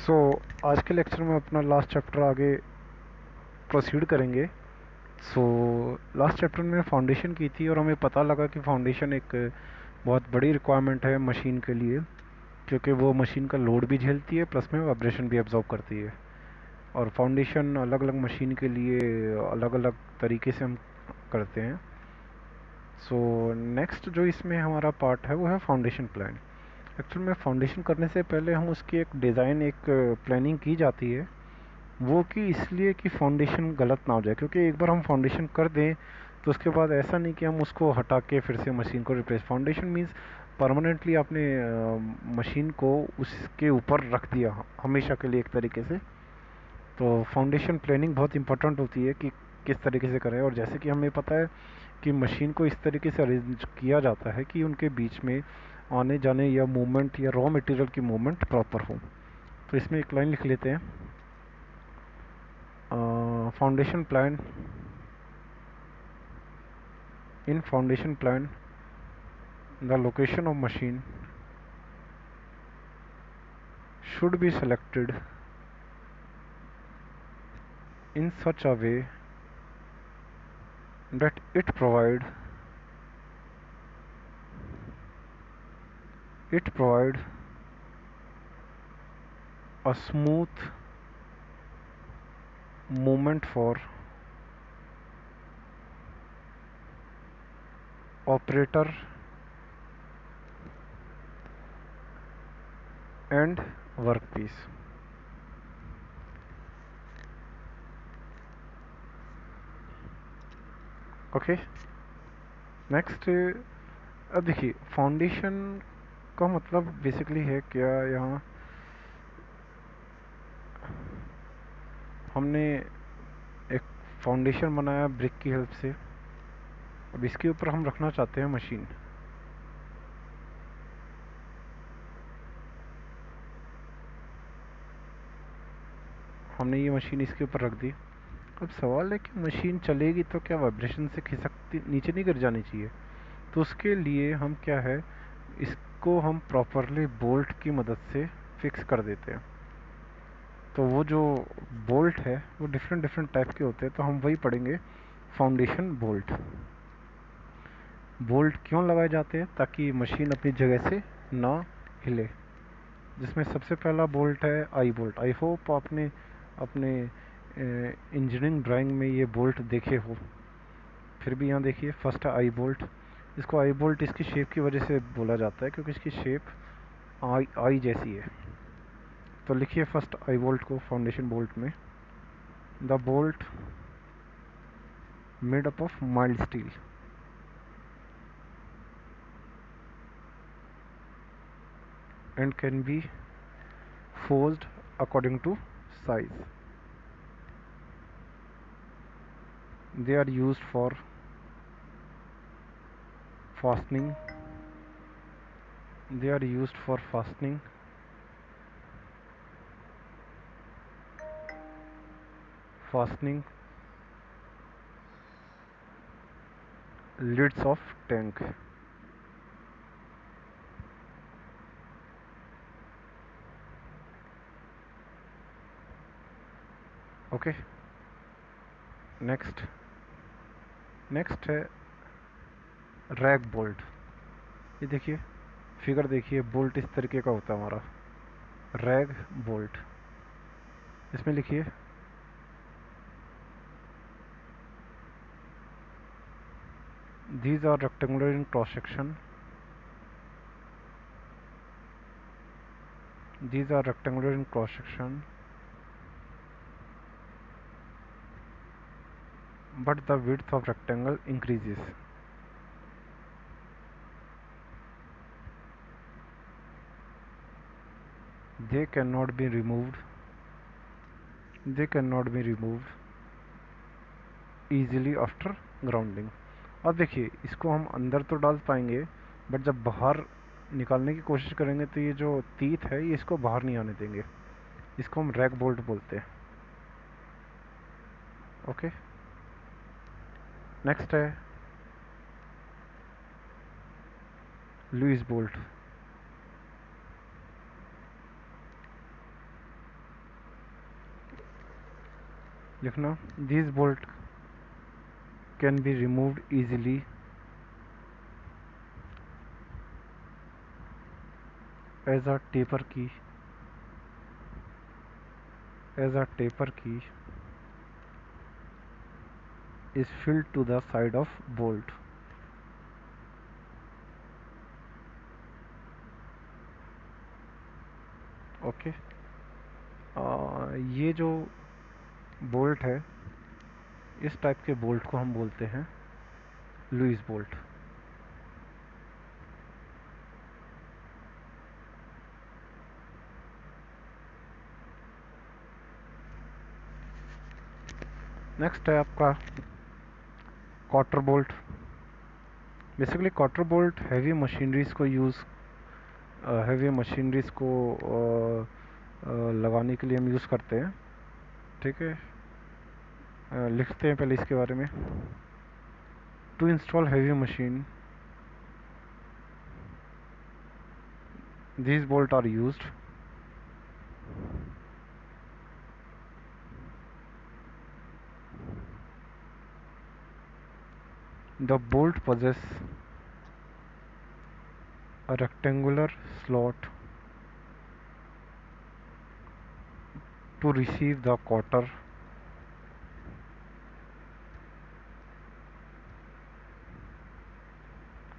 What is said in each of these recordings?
सो आज के लेक्चर में अपना लास्ट चैप्टर आगे प्रोसीड करेंगे। सो लास्ट चैप्टर में फाउंडेशन की थी और हमें पता लगा कि फाउंडेशन एक बहुत बड़ी रिक्वायरमेंट है मशीन के लिए, क्योंकि वो मशीन का लोड भी झेलती है प्लस में वाइब्रेशन भी एब्जॉर्ब करती है। और फाउंडेशन अलग अलग मशीन के लिए अलग अलग तरीके से हम करते हैं। सो नेक्स्ट जो इसमें हमारा पार्ट है वो है फाउंडेशन प्लान। एक्चुअल में फाउंडेशन करने से पहले हम उसकी एक डिज़ाइन, एक प्लानिंग की जाती है। वो कि इसलिए कि फाउंडेशन गलत ना हो जाए, क्योंकि एक बार हम फाउंडेशन कर दें तो उसके बाद ऐसा नहीं कि हम उसको हटा के फिर से मशीन को रिप्लेस। फाउंडेशन मीन्स परमानेंटली आपने मशीन को उसके ऊपर रख दिया हमेशा के लिए एक तरीके से। तो फाउंडेशन प्लानिंग बहुत इंपॉर्टेंट होती है कि किस तरीके से करें। और जैसे कि हमें पता है कि मशीन को इस तरीके से अरेंज किया जाता है कि उनके बीच में आने जाने या मूवमेंट या रॉ मटेरियल की मूवमेंट प्रॉपर हो। तो इसमें एक लाइन लिख लेते हैं, foundation plan. In foundation plan, the location of machine should be selected in such a way that it provide a smooth movement for operator and workpiece. Okay, next. अब देखिए foundation का मतलब बेसिकली है क्या। यहाँ हमने एक फाउंडेशन बनाया ब्रिक की हेल्प से। अब इसके ऊपर हम रखना चाहते हैं मशीन। हमने ये मशीन इसके ऊपर रख दी। अब सवाल है कि मशीन चलेगी तो क्या वाइब्रेशन से खिसकती नीचे नहीं गिर जानी चाहिए। तो उसके लिए हम क्या है, इसको हम प्रॉपरली बोल्ट की मदद से फिक्स कर देते हैं। तो वो जो बोल्ट है वो डिफरेंट डिफरेंट टाइप के होते हैं, तो हम वही पढ़ेंगे। Foundation bolt. बोल्ट क्यों लगाए जाते हैं? ताकि मशीन अपनी जगह से ना हिले। जिसमें सबसे पहला बोल्ट है आई बोल्ट। आई होप आपने अपने इंजीनियरिंग ड्राइंग में ये बोल्ट देखे हो। फिर भी यहाँ देखिए, फर्स्ट है आई बोल्ट। इसको आई बोल्ट इसकी शेप की वजह से बोला जाता है, क्योंकि इसकी शेप आई जैसी है। तो लिखिए फर्स्ट आई बोल्ट को फाउंडेशन बोल्ट में। The bolt made up of mild steel and can be forged according to size. They are used for fastening. They are used for fastening lids of tank. Okay, next. Next है rag bolt. ये देखिए figure देखिए, bolt इस तरीके का होता है हमारा रैग बोल्ट। इसमें लिखिए these are rectangular in cross section. These are rectangular in cross section, but the width of rectangle increases. They cannot be removed. They cannot be removed easily after grounding. अब देखिए इसको हम अंदर तो डाल पाएंगे, बट जब बाहर निकालने की कोशिश करेंगे तो ये जो तीत है ये इसको बाहर नहीं आने देंगे। इसको हम रैग बोल्ट बोलते हैं। ओके, नेक्स्ट है लुइस बोल्ट। लिखना these bolt can be removed easily as a taper key is filled to the side of bolt. Okay, ये जो बोल्ट है, इस टाइप के बोल्ट को हम बोलते हैं लुईस बोल्ट। नेक्स्ट है आपका quarter bolt. Basically quarter bolt heavy machineries को लगाने के लिए हम यूज़ करते हैं। ठीक है, लिखते हैं पहले इसके बारे में। To install heavy machine these bolt are used the bolt possess a rectangular slot to receive the quarter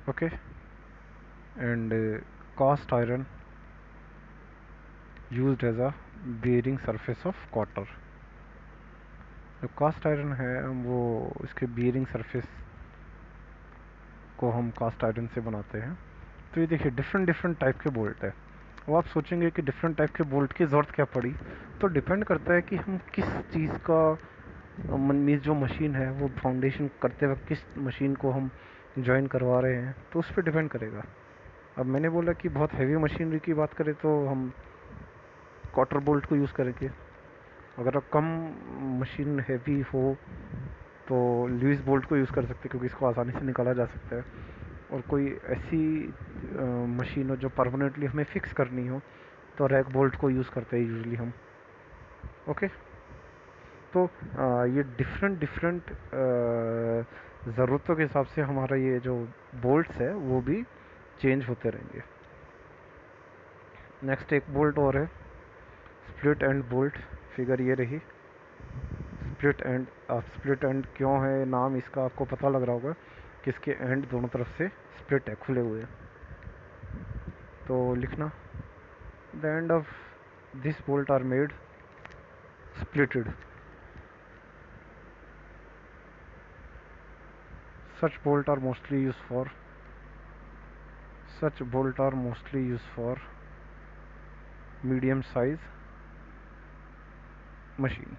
okay and cast iron used as a bearing surface of quarter। जो कास्ट आयरन है वो इसके bearing surface को हम cast iron से बनाते हैं। तो ये देखिए डिफरेंट डिफरेंट टाइप के बोल्ट है। वो आप सोचेंगे कि डिफरेंट टाइप के बोल्ट की ज़रूरत क्या पड़ी, तो डिपेंड करता है कि हम किस चीज़ का मीन्स जो मशीन है वो फाउंडेशन करते वक्त किस मशीन को हम ज्वाइन करवा रहे हैं, तो उस पर डिपेंड करेगा। अब मैंने बोला कि बहुत हैवी मशीनरी की बात करें तो हम क्वार्टर बोल्ट को यूज़ करेंगे। अगर अब कम मशीन हैवी हो तो लुईस बोल्ट को यूज़ कर सकते हैं, क्योंकि इसको आसानी से निकाला जा सकता है। और कोई ऐसी मशीन हो जो परमानेंटली हमें फिक्स करनी हो तो रैक बोल्ट को यूज़ करते हैं यूजली हम। ओके, तो ये डिफरेंट डिफरेंट ज़रूरतों के हिसाब से हमारा ये जो बोल्ट्स है वो भी चेंज होते रहेंगे। नेक्स्ट एक बोल्ट और है स्प्लिट एंड बोल्ट। फिगर ये रही स्प्लिट एंड। अब स्प्लिट एंड क्यों है नाम इसका, आपको पता लग रहा होगा कि इसके एंड दोनों तरफ से स्प्लिट है, खुले हुए। तो लिखना the end of this bolt are made splitted. Such bolt are mostly used for medium size machine।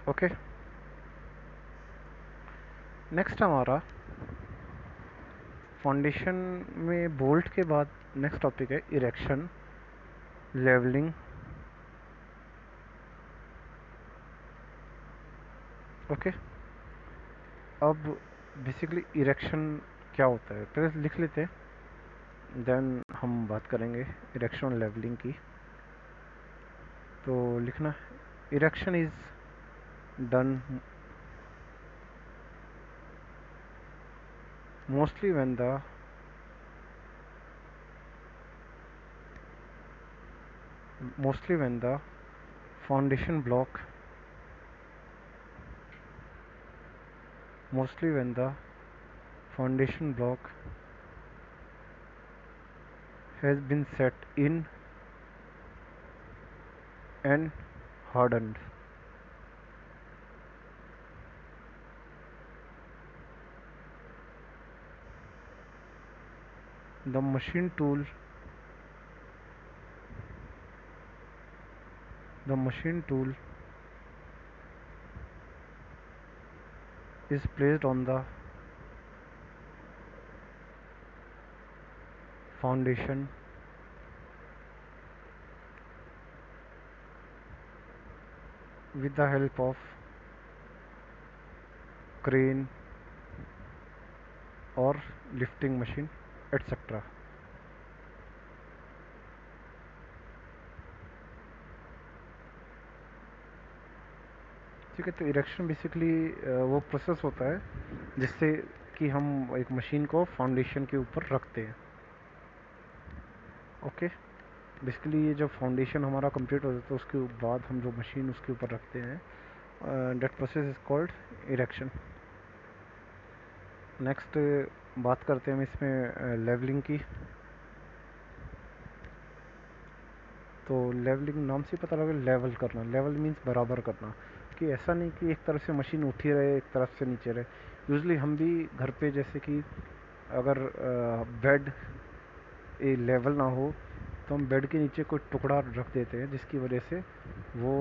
Okay, next हमारा फाउंडेशन में बोल्ट के बाद नेक्स्ट टॉपिक है इरेक्शन, लेवलिंग। ओके, अब बेसिकली इरेक्शन क्या होता है पहले लिख लेते हैं, देन हम बात करेंगे इरेक्शन और लेवलिंग की। तो लिखना erection is done mostly when the foundation block mostly when the foundation block has been set in and hardened। The machine tool is placed on the foundation with the help of crane or lifting machine। Etcetera. ठीक है, तो erection basically वो process होता है जिससे कि हम एक मशीन को फाउंडेशन के ऊपर रखते हैं। ओके, बेसिकली ये जब फाउंडेशन हमारा कंप्लीट हो जाता है तो उसके बाद हम जो मशीन उसके ऊपर रखते हैं, that process is called erection. Next बात करते हैं हम इसमें लेवलिंग की। तो लेवलिंग नाम से पता लगा, लेवल करना। लेवल मीन्स बराबर करना, कि ऐसा नहीं कि एक तरफ से मशीन उठी रहे एक तरफ से नीचे रहे। यूजली हम भी घर पे जैसे कि अगर बेड ए लेवल ना हो तो हम बेड के नीचे कोई टुकड़ा रख देते हैं जिसकी वजह से वो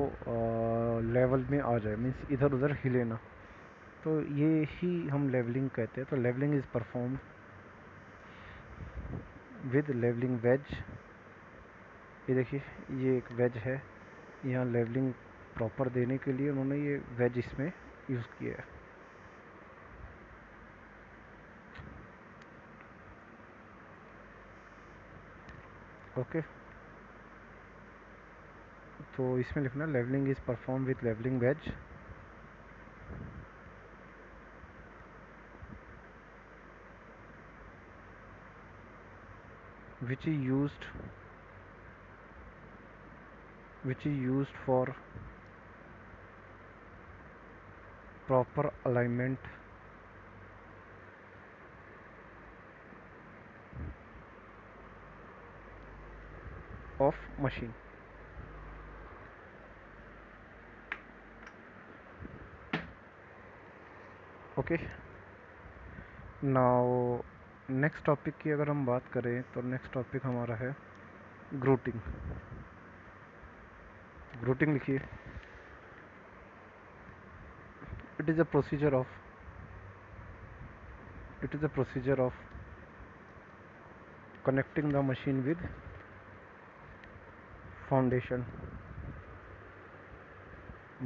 लेवल में आ जाए, मीन्स इधर उधर हिले ना। तो ये ही हम लेवलिंग कहते हैं। तो levelling is performed with levelling wedge. ये देखिए, ये एक वेज है, यहाँ लेवलिंग प्रॉपर देने के लिए उन्होंने ये वेज इसमें यूज़ किया है। ओके, तो इसमें लिखना levelling is perform with levelling wedge which is used for proper alignment of machine। Okay, now next topic की अगर हम बात करें तो नेक्स्ट टॉपिक हमारा है ग्रूटिंग। ग्रूटिंग लिखिए, it is a procedure of connecting the machine with foundation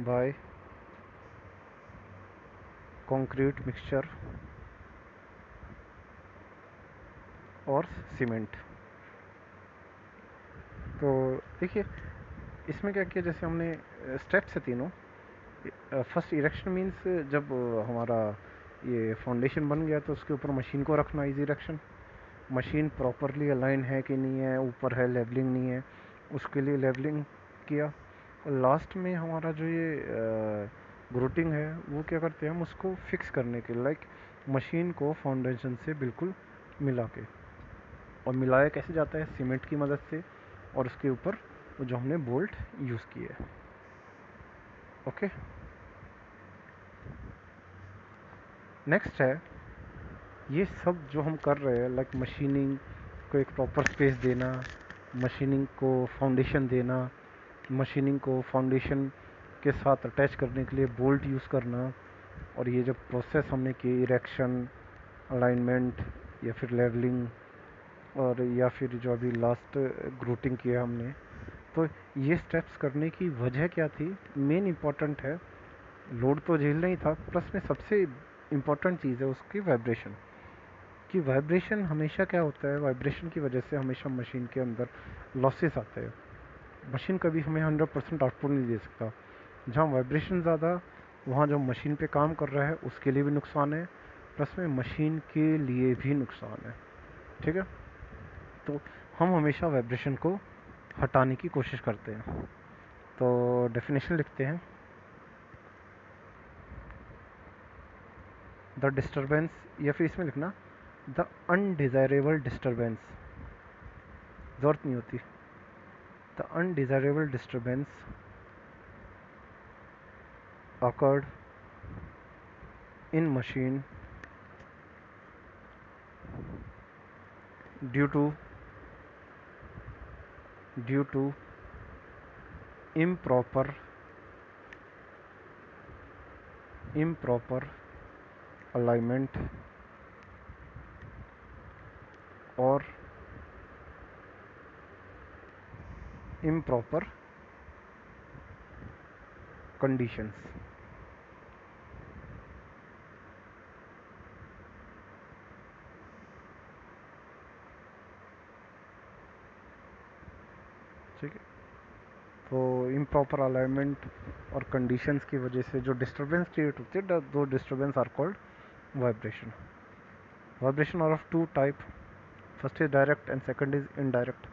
by concrete mixture और सीमेंट। तो देखिए, इसमें क्या किया, जैसे हमने स्टेप्स है तीनों। फर्स्ट इरेक्शन मीन्स जब हमारा ये फाउंडेशन बन गया तो उसके ऊपर मशीन को रखना is erection. Machine properly align है कि नहीं है, ऊपर है, लेवलिंग नहीं है, उसके लिए लेवलिंग किया। और लास्ट में हमारा जो ये ग्रूटिंग है वो क्या करते हैं, हम उसको फिक्स करने के लाइक मशीन को फाउंडेशन से बिल्कुल मिला के। और मिलाया कैसे जाता है, सीमेंट की मदद से, और उसके ऊपर जो हमने बोल्ट यूज़ किए है। ओके, नेक्स्ट है ये सब जो हम कर रहे हैं, लाइक मशीनिंग को एक प्रॉपर स्पेस देना, मशीनिंग को फाउंडेशन देना, मशीनिंग को फाउंडेशन के साथ अटैच करने के लिए बोल्ट यूज़ करना, और ये जो प्रोसेस हमने की इरेक्शन, अलाइनमेंट या फिर लेवलिंग, और या फिर जो अभी लास्ट ग्रूटिंग किया हमने, तो ये स्टेप्स करने की वजह क्या थी, मेन इम्पॉर्टेंट है, लोड तो झेलना ही था, प्लस में सबसे इम्पॉर्टेंट चीज़ है उसकी वाइब्रेशन। कि वाइब्रेशन हमेशा क्या होता है, वाइब्रेशन की वजह से हमेशा मशीन के अंदर लॉसेस आते हैं। मशीन कभी हमें 100% आउटपुट नहीं दे सकता। जहाँ वाइब्रेशन ज़्यादा, वहाँ जो मशीन पे काम कर रहा है उसके लिए भी नुकसान है, प्लस में मशीन के लिए भी नुकसान है। ठीक है, तो हम हमेशा वाइब्रेशन को हटाने की कोशिश करते हैं। तो डेफिनेशन लिखते हैं, द डिस्टर्बेंस, या फिर इसमें लिखना द अनडिज़ायरेबल डिस्टर्बेंस, ज़रूरत नहीं होती। The undesirable disturbance occurred in machine due to improper alignment or improper conditions। ठीक है। तो इम्प्रॉपर अलाइनमेंट और कंडीशंस की वजह से जो डिस्टरबेंस क्रिएट होती है, दो disturbance are called vibration. Vibration are of two type, first is direct and second is indirect.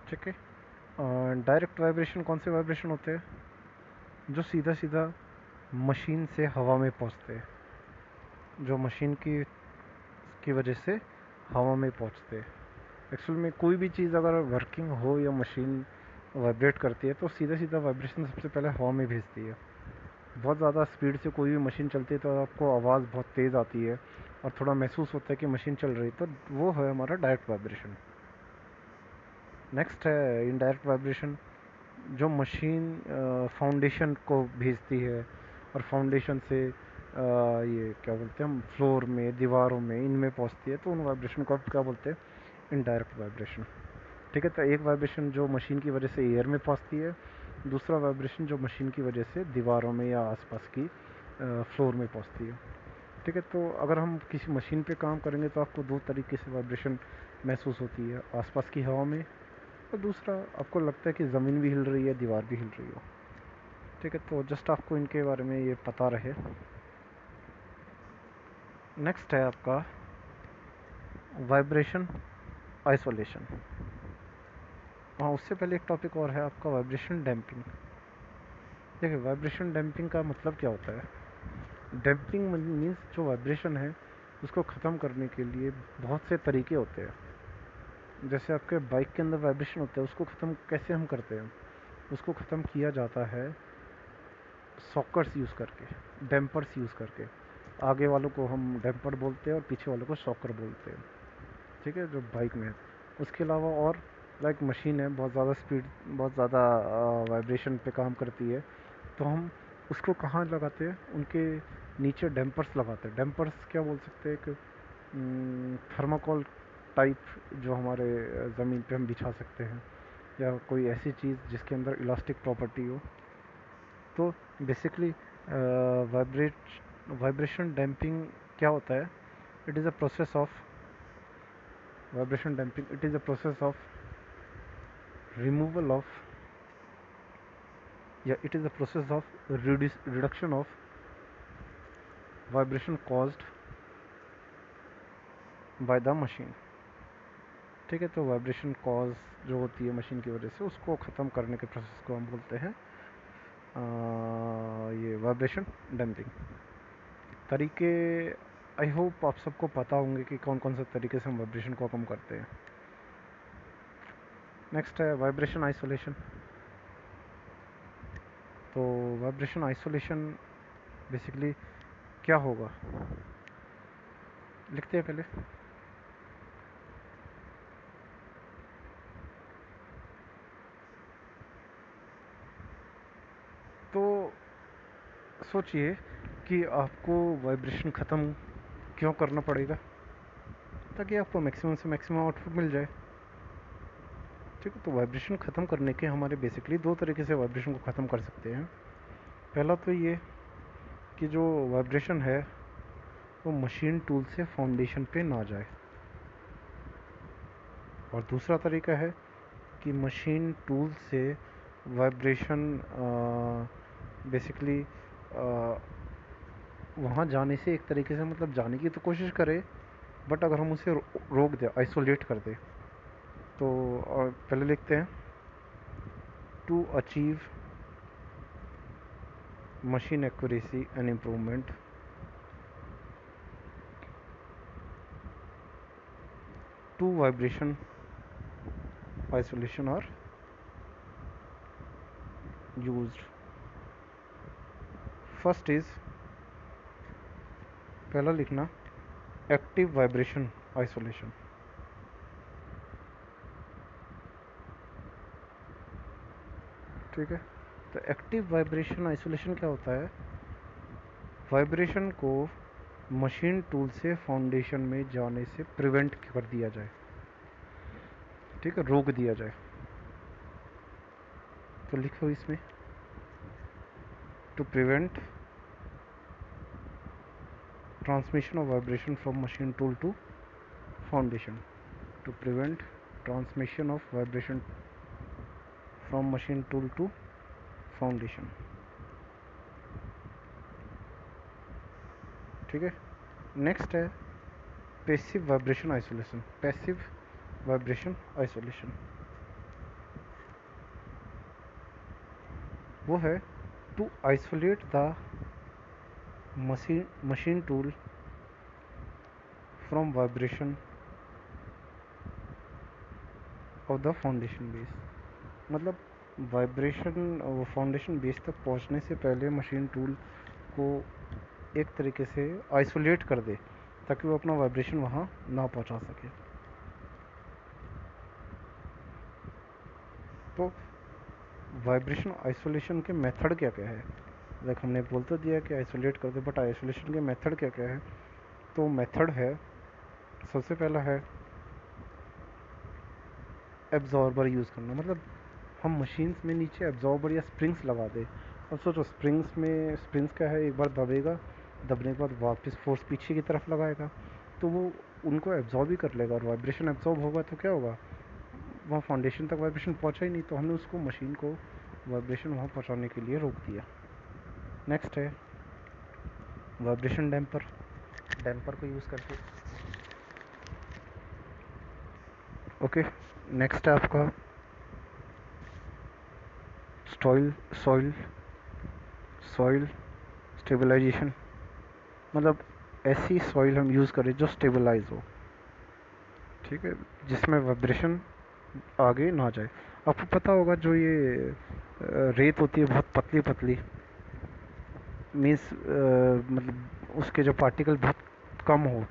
ठीक है। डायरेक्ट वाइब्रेशन कौन से वाइब्रेशन होते हैं? जो सीधा सीधा मशीन से हवा में पहुंचते हैं, जो मशीन की वजह से हवा में पहुंचते हैं। एक्चुअल में कोई भी चीज़ अगर वर्किंग हो या मशीन वाइब्रेट करती है तो सीधा सीधा वाइब्रेशन सबसे पहले हवा में भेजती है। बहुत ज़्यादा स्पीड से कोई भी मशीन चलती है तो आपको आवाज़ बहुत तेज़ आती है और थोड़ा महसूस होता है कि मशीन चल रही है, तो वो है हमारा डायरेक्ट वाइब्रेशन। नेक्स्ट है इनडायरेक्ट वाइब्रेशन, जो मशीन फाउंडेशन को भेजती है और फाउंडेशन से ये क्या बोलते हैं हम, फ्लोर में, दीवारों में, इनमें पहुंचती है, तो उन वाइब्रेशन को आप क्या बोलते हैं? Indirect vibration. ठीक है। तो एक वाइब्रेशन जो मशीन की वजह से एयर में पहुंचती है, दूसरा वाइब्रेशन जो मशीन की वजह से दीवारों में या आसपास की फ्लोर में पहुंचती है। ठीक है। तो अगर हम किसी मशीन पे काम करेंगे तो आपको दो तरीके से वाइब्रेशन महसूस होती है, आसपास की हवा में, और दूसरा आपको लगता है कि ज़मीन भी हिल रही है, दीवार भी हिल रही हो। ठीक है। तो जस्ट आपको इनके बारे में ये पता रहे। नेक्स्ट है आपका वाइब्रेशन आइसोलेशन। हाँ, उससे पहले एक टॉपिक और है आपका, वाइब्रेशन डैम्पिंग। देखिए, वाइब्रेशन डैम्पिंग का मतलब क्या होता है? डैम्पिंग मीन्स जो वाइब्रेशन है उसको ख़त्म करने के लिए बहुत से तरीके होते हैं। जैसे आपके बाइक के अंदर वाइब्रेशन होता है, उसको ख़त्म कैसे हम करते हैं? उसको ख़त्म किया जाता है सॉकर्स यूज़ करके, डैम्पर्स यूज़ करके। आगे वालों को हम डैम्पर बोलते हैं और पीछे वालों को सॉकर बोलते हैं। ठीक है, जो बाइक में है। उसके अलावा और लाइक मशीन है, बहुत ज़्यादा स्पीड, बहुत ज़्यादा वाइब्रेशन पे काम करती है, तो हम उसको कहाँ लगाते हैं? उनके नीचे डैम्पर्स लगाते हैं। डैम्पर्स क्या बोल सकते हैं? कि थर्माकोल टाइप जो हमारे ज़मीन पे हम बिछा सकते हैं, या कोई ऐसी चीज़ जिसके अंदर इलास्टिक प्रॉपर्टी हो। तो बेसिकली वाइब्रेशन डैम्पिंग क्या होता है? It is a process of vibration damping. It is a process of removal of, yeah, it is a process of reduction of vibration caused by the machine. ठीक है। तो vibration cause जो होती है machine की वजह से, उसको ख़त्म करने के प्रोसेस को हम बोलते हैं ये वाइब्रेशन डैम्पिंग। तरीके आई होप आप सबको पता होंगे कि कौन कौन से तरीके से हम वाइब्रेशन को कम करते हैं। नेक्स्ट है वाइब्रेशन आइसोलेशन। तो वाइब्रेशन आइसोलेशन बेसिकली क्या होगा, लिखते हैं पहले। तो सोचिए कि आपको वाइब्रेशन ख़त्म क्यों करना पड़ेगा? ताकि आपको मैक्सिमम से मैक्सिमम आउटपुट मिल जाए। ठीक है। तो वाइब्रेशन ख़त्म करने के हमारे बेसिकली दो तरीके से वाइब्रेशन को ख़त्म कर सकते हैं। पहला तो ये कि जो वाइब्रेशन है वो मशीन टूल से फाउंडेशन पे ना जाए, और दूसरा तरीका है कि मशीन टूल से वाइब्रेशन बेसिकली वहाँ जाने से, एक तरीके से मतलब जाने की तो कोशिश करे, बट अगर हम उसे रोक दें, आइसोलेट कर दें, तो पहले लिखते हैं to achieve machine accuracy and improvement, two vibration isolation are used. First is, पहला लिखना एक्टिव वाइब्रेशन आइसोलेशन। ठीक है। तो एक्टिव वाइब्रेशन आइसोलेशन क्या होता है? वाइब्रेशन को मशीन टूल से फाउंडेशन में जाने से प्रिवेंट कर दिया जाए। ठीक है, रोक दिया जाए। तो लिखो इसमें, to prevent transmission of vibration from machine tool to foundation, to prevent transmission of vibration from machine tool to foundation. ठीक है, नेक्स्ट है passive vibration isolation. Passive vibration isolation वो है to isolate the machine tool from vibration of the foundation base. मतलब vibration foundation base तक पहुंचने से पहले मशीन टूल को एक तरीके से आइसोलेट कर दे ताकि वो अपना वाइब्रेशन वहाँ ना पहुँचा सके. तो वाइब्रेशन आइसोलेशन के मेथड क्या क्या है. लाइक हमने बोल तो दिया कि आइसोलेट कर दे, बट आइसोलेशन के मेथड क्या क्या है. तो मेथड है, सबसे पहला है एब्जॉर्बर यूज़ करना. मतलब हम मशीन्स में नीचे एब्जॉर्बर या स्प्रिंग्स लगा दे. अब सोचो स्प्रिंग्स क्या है, एक बार दबेगा, दबने के बाद वापस फोर्स पीछे की तरफ लगाएगा तो वो उनको एब्जॉर्ब ही कर लेगा. और वाइब्रेशन एब्जॉर्ब होगा तो क्या होगा, वहाँ फाउंडेशन तक वाइब्रेशन पहुँचा ही नहीं. तो हमने उसको मशीन को वाइब्रेशन वहाँ पहुँचाने के लिए रोक दिया. नेक्स्ट है वाइब्रेशन डैम्पर. डैम्पर को यूज़ करके ओके. नेक्स्ट है आपका सॉइल स्टेबलाइजेशन. मतलब ऐसी सॉइल हम यूज़ करें जो स्टेबलाइज हो, ठीक है, जिसमें वाइब्रेशन आगे ना जाए. आपको पता होगा जो ये रेत होती है बहुत पतली पतली, मीन्स मतलब उसके जो पार्टिकल बहुत कम हो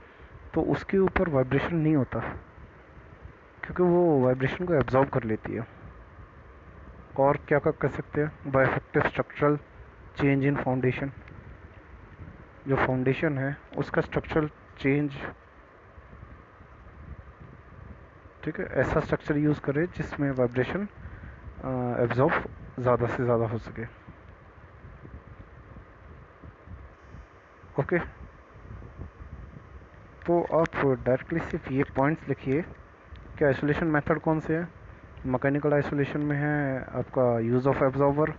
तो उसके ऊपर वाइब्रेशन नहीं होता क्योंकि वो वाइब्रेशन को एब्जॉर्ब कर लेती है. और क्या कर सकते हैं, bye effective structural change in foundation. जो फाउंडेशन है उसका स्ट्रक्चरल चेंज, ठीक है, ऐसा स्ट्रक्चर यूज़ करें जिसमें वाइब्रेशन एब्जॉर्ब ज़्यादा से ज़्यादा हो सके. ओके. तो आप डायरेक्टली सिर्फ ये पॉइंट्स लिखिए कि आइसोलेशन मेथड कौन से हैं. मैकेनिकल आइसोलेशन में है आपका use of absorber,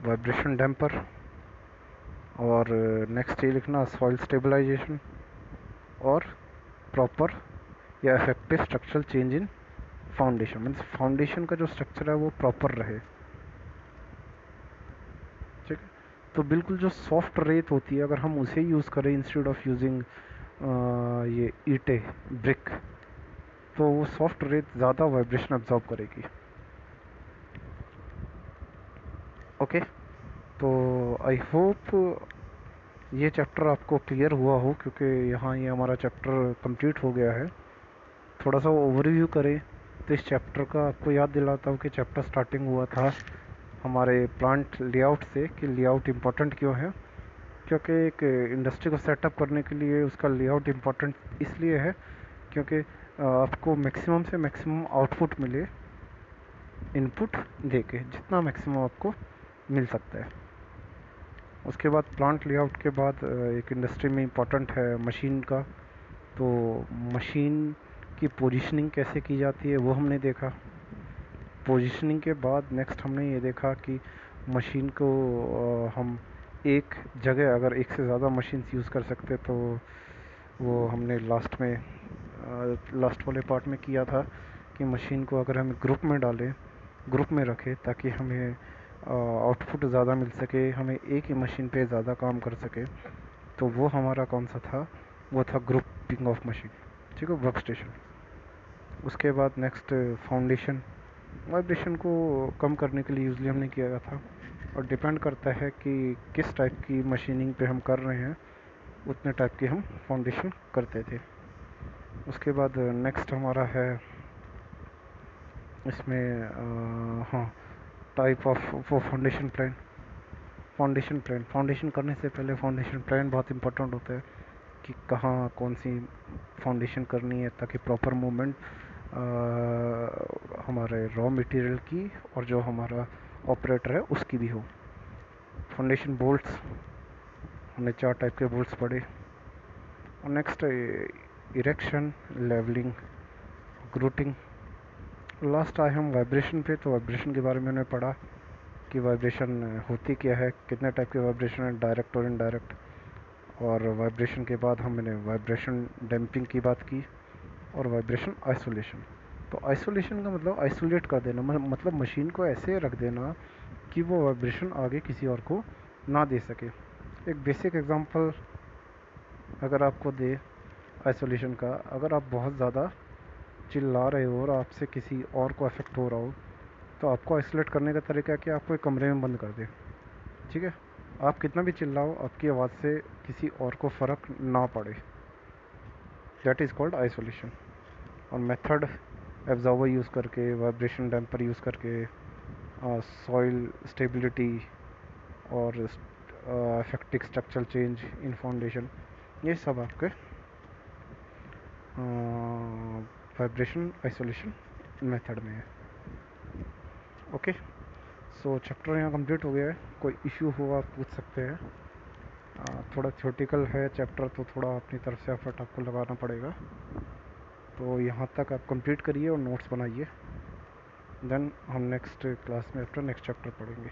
vibration damper, और नेक्स्ट ये लिखना सॉइल स्टेबलाइजेशन, और प्रॉपर या effective structural change in foundation. Means foundation का जो स्ट्रक्चर है वो प्रॉपर रहे. ठीक है. तो बिल्कुल जो सॉफ्ट रेत होती है अगर हम उसे यूज़ करें इंस्टेड ऑफ यूजिंग ये ईंटें, ब्रिक, तो वो सॉफ्ट रेत ज़्यादा वाइब्रेशन एब्जॉर्ब करेगी. ओके. तो आई होप ये चैप्टर आपको क्लियर हुआ हो क्योंकि यहाँ ये हमारा चैप्टर कंप्लीट हो गया है. थोड़ा सा ओवरव्यू करें तो इस चैप्टर का आपको याद दिलाता हूँ कि चैप्टर स्टार्टिंग हुआ था हमारे प्लांट लेआउट से कि लेआउट इम्पोर्टेंट क्यों है. क्योंकि एक इंडस्ट्री को सेटअप करने के लिए उसका लेआउट इम्पोर्टेंट इसलिए है क्योंकि आपको मैक्सिमम से मैक्सिमम आउटपुट मिले इनपुट दे के, जितना मैक्सिमम आपको मिल सकता है. उसके बाद प्लांट लेआउट के बाद एक इंडस्ट्री में इम्पोर्टेंट है मशीन का. तो मशीन की पोजीशनिंग कैसे की जाती है वो हमने देखा. पोजीशनिंग के बाद नेक्स्ट हमने ये देखा कि मशीन को हम एक जगह अगर एक से ज़्यादा मशीन्स यूज़ कर सकते तो वो हमने लास्ट वाले पार्ट में किया था कि मशीन को अगर हम ग्रुप में डालें, ग्रुप में रखें ताकि हमें आउटपुट ज़्यादा मिल सके, हमें एक ही मशीन पे ज़्यादा काम कर सके. तो वो हमारा कौन सा था, वो था ग्रुपिंग ऑफ मशीन, ठीक है, वर्क स्टेशन. उसके बाद नेक्स्ट फाउंडेशन. वाइब्रेशन को कम करने के लिए यूजली हमने किया था और डिपेंड करता है कि किस टाइप की मशीनिंग पे हम कर रहे हैं उतने टाइप की हम फाउंडेशन करते थे. उसके बाद नेक्स्ट हमारा है इसमें हाँ टाइप ऑफ वो फाउंडेशन प्लान. फाउंडेशन करने से पहले फाउंडेशन प्लान बहुत इंपॉर्टेंट होता है कि कहाँ कौन सी फाउंडेशन करनी है ताकि प्रॉपर मूवमेंट हमारे रॉ मटेरियल की और जो हमारा ऑपरेटर है उसकी भी हो. फाउंडेशन बोल्ट्स, हमने 4 टाइप के बोल्ट्स पढ़े. Next erection, levelling, grouting. Last आए हम वाइब्रेशन पे। तो वाइब्रेशन के बारे में हमने पढ़ा कि वाइब्रेशन होती क्या है, कितने टाइप के वाइब्रेशन है, डायरेक्ट और इनडायरेक्ट। और वाइब्रेशन के बाद हमने वाइब्रेशन डैम्पिंग की बात की और वाइब्रेशन आइसोलेशन। तो आइसोलेशन का मतलब आइसोलेट कर देना, मतलब मशीन को ऐसे रख देना कि वो वाइब्रेशन आगे किसी और को ना दे सके। एक बेसिक एग्जांपल अगर आपको दे आइसोलेशन का, अगर आप बहुत ज़्यादा चिल्ला रहे हो और आपसे किसी और को अफेक्ट हो रहा हो, तो आपको आइसोलेट करने का तरीका है कि आपको एक कमरे में बंद कर दे। ठीक है, आप कितना भी चिल्लाओ, आपकी आवाज़ से किसी और को फ़र्क ना पड़े। That is called isolation. और मेथड एब्जॉर्बर यूज़ करके, वाइब्रेशन डैम्पर यूज़ करके, सॉइल स्टेबिलिटी और effective structural change in foundation, ये सब आपके वाइब्रेशन आइसोलेशन मेथड में है। ओके, सो चैप्टर यहाँ कंप्लीट हो गया है। कोई इशू हो आप पूछ सकते हैं। थोड़ा थ्योरेटिकल है चैप्टर, तो थोड़ा अपनी तरफ से एफर्ट आपको लगाना पड़ेगा। तो यहाँ तक आप कंप्लीट करिए और नोट्स बनाइए। देन हम नेक्स्ट क्लास में अपना नेक्स्ट चैप्टर पढ़ेंगे।